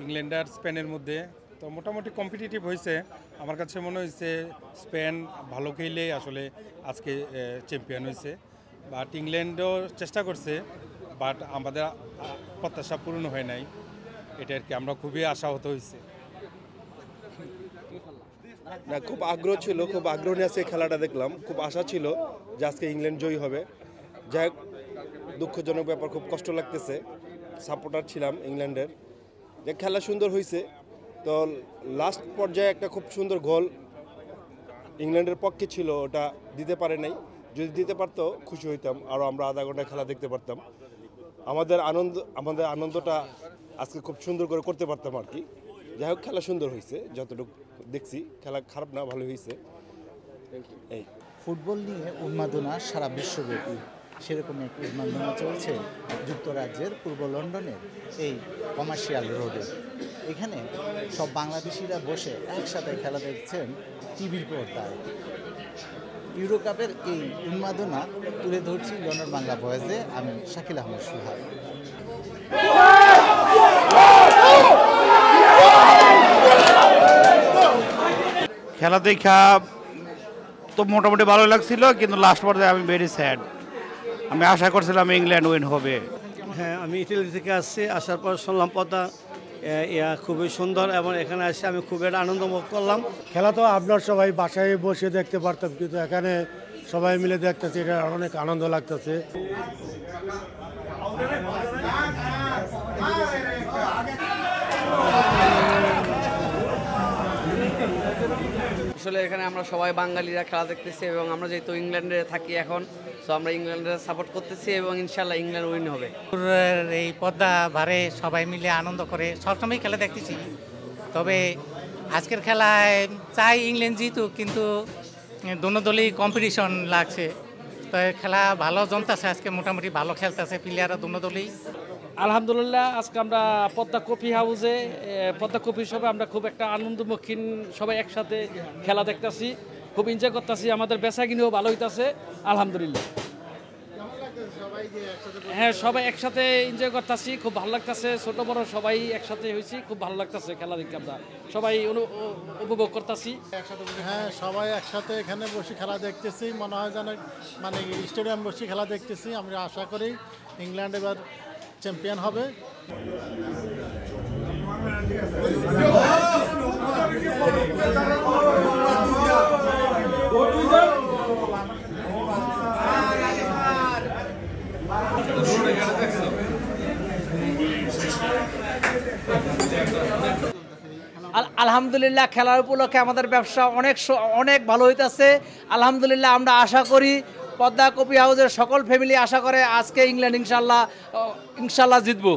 England আর স্পেনের মধ্যে। তো মোটামুটি কম্পিটিটিভ হয়েছে। আমার কাছে মনে হয়েছে স্পেন ভালো খেলেই আসলে আজকে চ্যাম্পিয়ন হয়েছে। বাট ইংল্যান্ডও চেষ্টা করছে, বাট আমাদের প্রত্যাশা পূরণ হয় নাই। এটা আর কি, আমরা খুবই আশাহত হয়েছে। না, খুব আগ্রহ ছিল, খুব আগ্রহ নিয়ে আজকে খেলাটা দেখলাম। খুব আশা ছিল যে আজকে ইংল্যান্ড জয়ী হবে। যাই হোক, দুঃখজনক ব্যাপার, খুব কষ্ট লাগতেছে। সাপোর্টার ছিলাম ইংল্যান্ডের, যে খেলা সুন্দর হয়েছে। তো লাস্ট পর্যায়ে একটা খুব সুন্দর গোল ইংল্যান্ডের পক্ষে ছিল, ওটা দিতে পারে নাই। যদি দিতে পারতো খুশি হইতাম, আরও আমরা আধা ঘন্টা খেলা দেখতে পারতাম। আমাদের আনন্দটা আজকে খুব সুন্দর করে করতে পারতাম আর কি। যাই হোক, খেলা সুন্দর হয়েছে, যতটুকু দেখছি খেলা খারাপ না, ভালো হয়েছে। এই ফুটবল নিয়ে উন্মাদনা সারা বিশ্বব্যাপী, সেরকম এক উন্মাদনা চলছে যুক্তরাজ্যের পূর্ব লন্ডনের এই কমার্শিয়াল রোডে। এখানে সব বাংলাদেশিরা বসে একসাথে খেলা দেখছেন টিভির পর্দায়। ইউরো কাপের এই উন্মাদনা তুলে ধরছি লন্ডন বাংলা ভয়েসে। আমি শাকিল আহমেদ সুহাগ। খেলা দেখা তো মোটামুটি ভালো লাগছিল, কিন্তু লাস্ট পর্যায়ে আমি ভেরি স্যাড। আমি আশা করছিলাম ইংল্যান্ড উইন হবে। হ্যাঁ, আমি ইটালি থেকে আসছি। আসার পর শুনলাম পদ্মা খুবই সুন্দর, এবং এখানে এসে আমি খুব একটা আনন্দ ভোগ করলাম। খেলা তো আপনার সবাই বাসায় বসে দেখতে পারতাম, কিন্তু এখানে সবাই মিলে দেখতেছে, এটা অনেক আনন্দ লাগতেছে। আসলে এখানে আমরা সবাই বাঙালিরা খেলা দেখতেছি, এবং আমরা যেহেতু ইংল্যান্ডে থাকি এখন, তো আমরা ইংল্যান্ডের সাপোর্ট করতেছি, এবং ইনশাল্লাহ ইংল্যান্ড উইন হবে। এই পদ্মা ভারে সবাই মিলে আনন্দ করে সবসময় খেলা দেখতেছি। তবে আজকের খেলায় চাই ইংল্যান্ড জিতুক, কিন্তু দোনো দলই কম্পিটিশন লাগছে। তো খেলা ভালো জমতেছে, আজকে মোটামুটি ভালো খেলতেছে প্লেয়াররা দোনো দলই। আলহামদুলিল্লাহ, আজকে আমরা পদ্মা কফি হাউসে, পদ্মা কফি শপে আমরা খুব একটা আনন্দমুখীন সবাই একসাথে খেলা দেখতেছি, খুব এনজয় করতেছি। আমাদের বেচাকিনিও ভালো হইতেছে আলহামদুলিল্লাহ। হ্যাঁ, সবাই একসাথে এনজয় করতেছি, খুব ভালো লাগতেছে। ছোট বড় সবাই একসাথে হয়েছি, খুব ভালো লাগতেছে খেলা দেখতে। আমরা সবাই উপভোগ করতেছি। হ্যাঁ, সবাই একসাথে এখানে বসে খেলা দেখতেছি, মনে হয় যেন মানে স্টেডিয়াম বসে খেলা দেখতেছি। আমরা আশা করি ইংল্যান্ড এবার চ্যাম্পিয়ন হবে। আলহামদুলিল্লাহ, খেলার উপলক্ষে আমাদের ব্যবসা অনেক ভালো হইতেছে আলহামদুলিল্লাহ। আমরা আশা করি পদ্মা কফি হাউসের সকল ফ্যামিলি আশা করে আজকে ইংল্যান্ড ইনশাল্লাহ জিতবো।